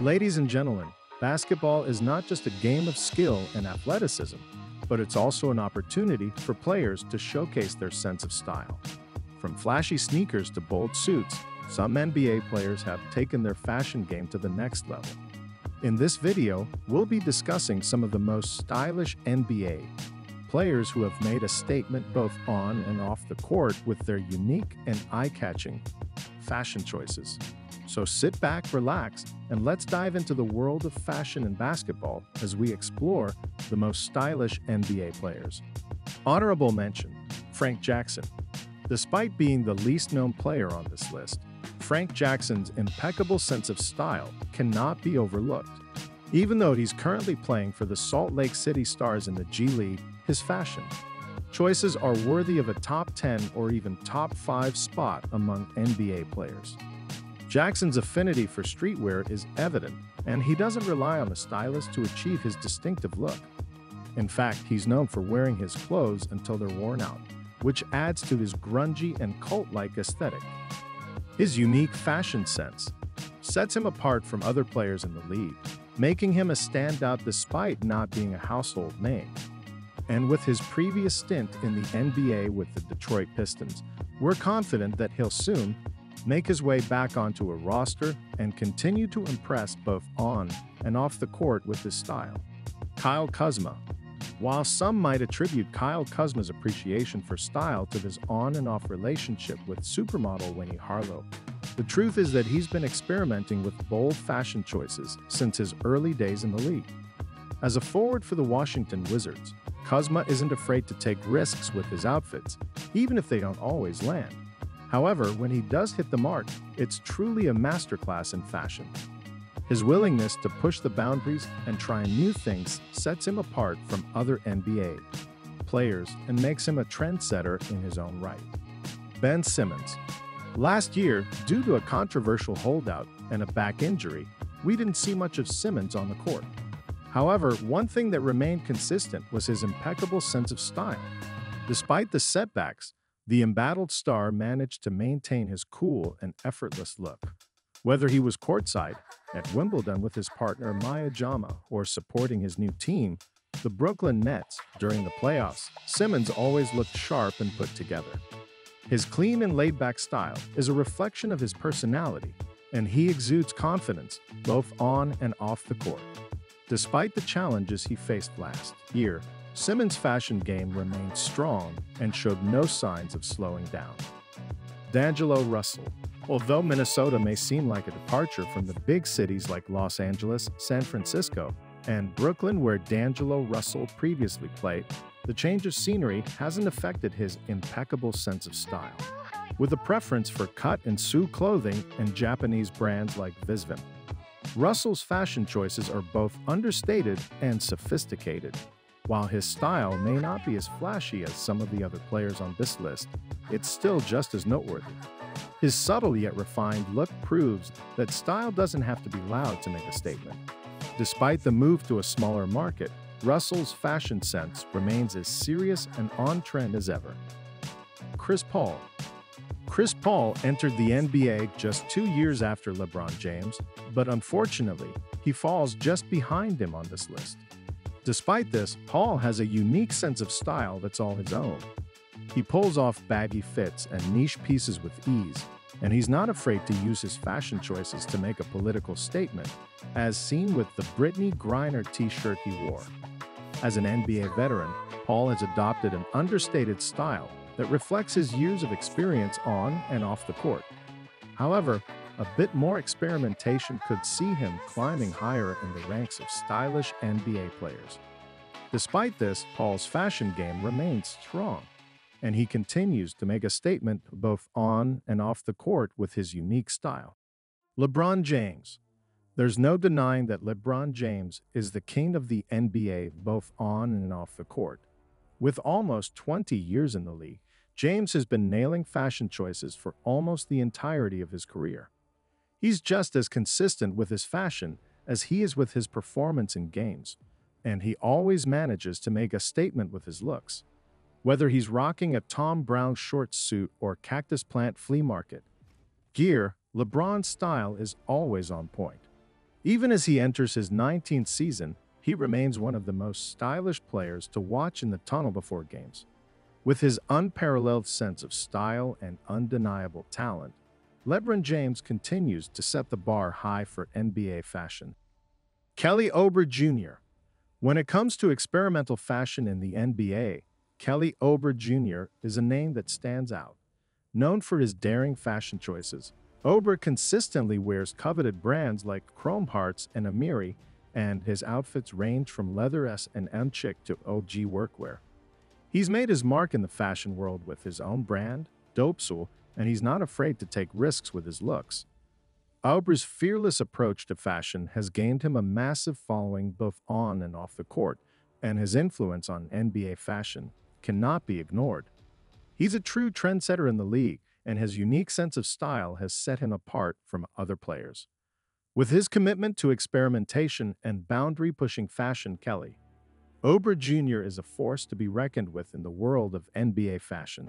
Ladies and gentlemen, basketball is not just a game of skill and athleticism, but it's also an opportunity for players to showcase their sense of style. From flashy sneakers to bold suits, some NBA players have taken their fashion game to the next level. In this video, we'll be discussing some of the most stylish NBA players who have made a statement both on and off the court with their unique and eye-catching fashion choices. So sit back, relax, and let's dive into the world of fashion and basketball as we explore the most stylish NBA players. Honorable mention, Frank Jackson. Despite being the least known player on this list, Frank Jackson's impeccable sense of style cannot be overlooked. Even though he's currently playing for the Salt Lake City Stars in the G League, his fashion choices are worthy of a top 10 or even top 5 spot among NBA players. Jackson's affinity for streetwear is evident, and he doesn't rely on a stylist to achieve his distinctive look. In fact, he's known for wearing his clothes until they're worn out, which adds to his grungy and cult-like aesthetic. His unique fashion sense sets him apart from other players in the league, making him a standout despite not being a household name. And with his previous stint in the NBA with the Detroit Pistons, we're confident that he'll soon make his way back onto a roster and continue to impress both on and off the court with his style. Kyle KUZMA. While some might attribute Kyle KUZMA's appreciation for style to his on and off relationship with supermodel Winnie Harlow, the truth is that he's been experimenting with bold fashion choices since his early days in the league. As a forward for the Washington Wizards, KUZMA isn't afraid to take risks with his outfits, even if they don't always land. However, when he does hit the mark, it's truly a masterclass in fashion. His willingness to push the boundaries and try new things sets him apart from other NBA players and makes him a trendsetter in his own right. Ben Simmons. Last year, due to a controversial holdout and a back injury, we didn't see much of Simmons on the court. However, one thing that remained consistent was his impeccable sense of style. Despite the setbacks, the embattled star managed to maintain his cool and effortless look. Whether he was courtside, at Wimbledon with his partner Maya Jama, or supporting his new team, the Brooklyn Nets, during the playoffs, Simmons always looked sharp and put together. His clean and laid-back style is a reflection of his personality, and he exudes confidence both on and off the court. Despite the challenges he faced last year, Simmons' fashion game remained strong and showed no signs of slowing down. D'Angelo Russell. Although Minnesota may seem like a departure from the big cities like Los Angeles, San Francisco, and Brooklyn where D'Angelo Russell previously played, the change of scenery hasn't affected his impeccable sense of style. With a preference for cut and sew clothing and Japanese brands like Visvim, Russell's fashion choices are both understated and sophisticated. While his style may not be as flashy as some of the other players on this list, it's still just as noteworthy. His subtle yet refined look proves that style doesn't have to be loud to make a statement. Despite the move to a smaller market, Russell's fashion sense remains as serious and on-trend as ever. Chris Paul. Chris Paul entered the NBA just 2 years after LeBron James, but unfortunately, he falls just behind him on this list. Despite this, Paul has a unique sense of style that's all his own. He pulls off baggy fits and niche pieces with ease, and he's not afraid to use his fashion choices to make a political statement, as seen with the Brittany Griner t-shirt he wore. As an NBA veteran, Paul has adopted an understated style that reflects his years of experience on and off the court. However, a bit more experimentation could see him climbing higher in the ranks of stylish NBA players. Despite this, Paul's fashion game remains strong, and he continues to make a statement both on and off the court with his unique style. LeBron James. There's no denying that LeBron James is the king of the NBA both on and off the court. With almost 20 years in the league, James has been nailing fashion choices for almost the entirety of his career. He's just as consistent with his fashion as he is with his performance in games, and he always manages to make a statement with his looks. Whether he's rocking a Tom Brown short suit or cactus plant flea market gear, LeBron's style is always on point. Even as he enters his 19th season, he remains one of the most stylish players to watch in the tunnel before games. With his unparalleled sense of style and undeniable talent, LeBron James continues to set the bar high for NBA fashion. Kelly Oubre Jr. When it comes to experimental fashion in the NBA, Kelly Oubre Jr. is a name that stands out. Known for his daring fashion choices, Oubre consistently wears coveted brands like Chrome Hearts and Amiri, and his outfits range from leather S and M chic to OG workwear. He's made his mark in the fashion world with his own brand, Dopesul, and he's not afraid to take risks with his looks. Aubre's fearless approach to fashion has gained him a massive following both on and off the court, and his influence on NBA fashion cannot be ignored. He's a true trendsetter in the league, and his unique sense of style has set him apart from other players. With his commitment to experimentation and boundary-pushing fashion, Kelly Oubre Jr. is a force to be reckoned with in the world of NBA fashion.